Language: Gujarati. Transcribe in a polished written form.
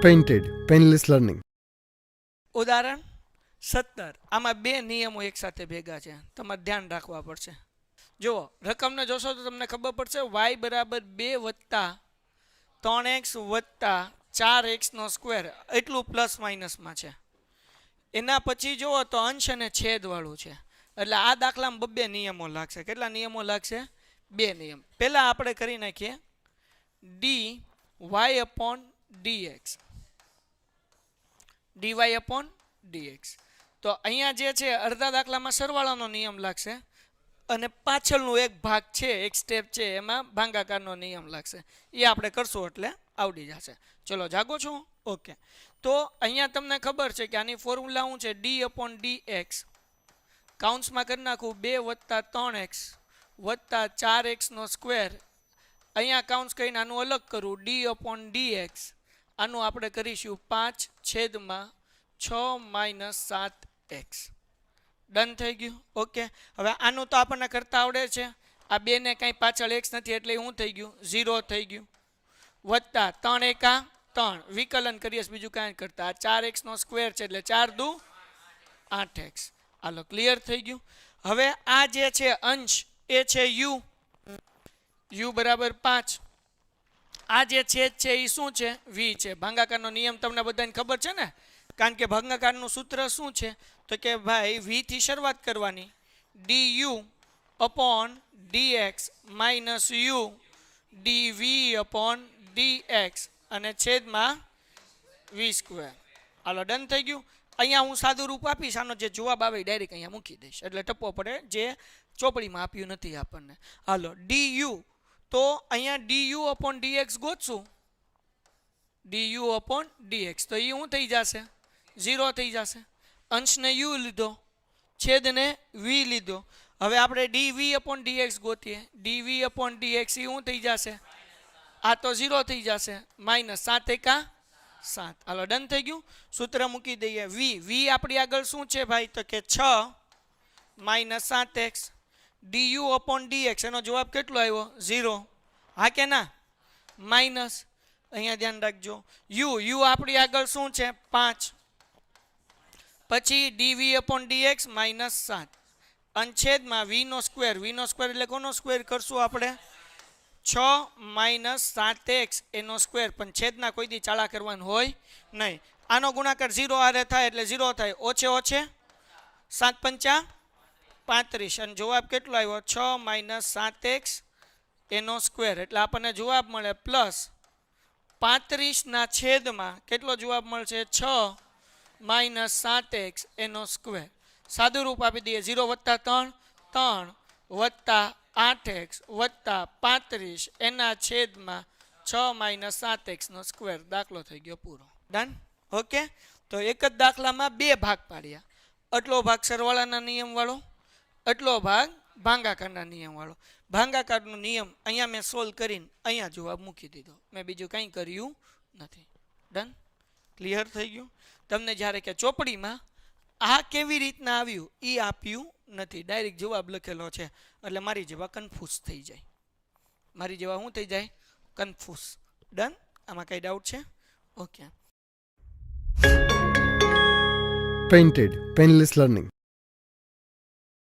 Painted painless learning. ઉદાહરણ 17. આમાં બે નિયમો એકસાથે ભેગા છે, તમારે ધ્યાન રાખવા પડશે. જુઓ, રકમને જોશો તો તમને ખબર પડશે y બરાબર 2 વત્તા 3x વત્તા 4x નો સ્ક્વેર એટલું પ્લસ માઇનસમાં છે. એના પછી જુઓ તો અંશ અને છેદવાળું છે, એટલે આ દાખલામાં બબ્બે નિયમો લાગશે. કેટલા નિયમો લાગશે? બે નિયમ. પહેલાં આપણે કરી નાખીએ dy upon dx. dy upon dx. તો અહીંયા જે છે અડધા દાખલામાં સરવાળાનો નિયમ લાગશે અને પાછળનું એક ભાગ છે, એક સ્ટેપ છે, એમાં ભાગાકારનો નિયમ લાગશે. એ આપણે કરશું એટલે આવડી જશે. ચલો, જાગો છો? ઓકે. તો અહીંયા તમને ખબર છે કે આની ફોર્મ્યુલા શું છે? ડી અપોન dx કાઉન્સમાં કરી નાખું 2 વત્તા 3x વત્તા 4x નો સ્ક્વેર. અહીંયા કાઉન્સ કરીને આનું અલગ કરું ડી અપોન dx. આનું આપણે કરીશું 5/6 માઇનસ 7x. ડન થઈ ગયું? ઓકે. હવે આનું તો આપણને કરતા આવડે છે. આ બેને કાંઈ પાછળ x નથી એટલે શું થઈ ગયું? 0 થઈ ગયું. વત્તા 3 એકા 3 વિકલન કરીએ બીજું કાંઈ કરતા. આ 4x નો સ્ક્વેર છે એટલે 4 દુ 8x. હાલો, ક્લિયર થઈ ગયું. હવે આ જે છે અંશ એ છે u બરાબર 5. આ જે છેદ છે એ શું છે? v છે. ભાગાકારનો નિયમ તમને બધાને ખબર છે ને? કારણ કે ભાગાકારનું સૂત્ર શું છે? તો કે ભાઈ v થી શરૂઆત કરવાની. du upon dx minus u dv upon dx અને છેદમાં v સ્ક્વેર. હાલો, ડન થઈ ગયું. અહીંયા હું સાદું રૂપ આપીશ, આનો જે જવાબ આવે ડાયરેક્ટ અહીંયા મૂકી દઈશ એટલે ટપ્પો પડે, જે ચોપડીમાં આપ્યું નથી આપણને. હાલો, du. તો અહીંયા du upon dx ગોતશું. du upon dx તો એ શું થઈ જશે? 0 થઈ જશે. અંશને u લીધો, છેદને v લીધો. હવે આપણે dv upon dx ગોતીએ. dv upon dx એ શું થઈ જશે? આ તો 0 થઈ જશે. માઇનસ 7 એકા 7. હાલો, ડન થઈ ગયું. સૂત્ર મૂકી દઈએ. v આપણી આગળ શું છે ભાઈ? તો કે 6 minus 7x. du upon dx એનો જવાબ કેટલો આવ્યો? 0. હા કે ના? માઇનસ, અહીંયા ધ્યાન રાખજો, u આપણી આગળ શું છે? 5. પછી dv upon dx minus 7 અનછેદમાં v નો સ્ક્વેર. v નો સ્ક્વેર એટલે કોનો સ્ક્વેર કરશું આપણે? 6 માઇનસ 7x એનો સ્ક્વેર. પણ છેદના કોઈ દી ચાળા કરવાનું હોય નહીં. આનો ગુણાકાર 0 આરે થાય એટલે 0 થાય. ઓછે ઓછે 7 પંચા 35 અને જવાબ કેટલો આવ્યો? 6 માઇનસ 7x એનો સ્ક્વેર. એટલે આપણને જવાબ મળે પ્લસ 35 ના છેદમાં કેટલો જવાબ મળશે? 6 માઇનસ 7x એનો સ્ક્વેર. સાદું રૂપ આપી દઈએ. 0 વત્તા 3 3 વત્તા 8x વત્તા 35 એના છેદમાં 6 માઇનસ 7x નો સ્ક્વેર. દાખલો થઈ ગયો પૂરો. ડન? ઓકે. તો એક જ દાખલામાં બે ભાગ પાડ્યા. આટલો ભાગ સરવાળાના નિયમ વાળો, આટલો ભાગ ભાગાકારના નિયમ વાળો. ભાગાકારનો નિયમ અહીંયા મેં સોલ્વ કરીને અહીંયા જવાબ મૂકી દીધો. મેં બીજું કંઈ કર્યું નથી. ડન? ક્લિયર થઈ ગયું? તમને જ્યારે કે ચોપડીમાં આ કેવી રીતના આવ્યું એ આપ્યું નથી, ડાયરેક્ટ જવાબ લખેલો છે. એટલે મારી જેવા કન્ફ્યુઝ થઈ જાય. મારી જેવા શું થઈ જાય? કન્ફ્યુઝ. ડન? આમાં કઈ ડાઉટ છે? ઓકે. Painted painless learning.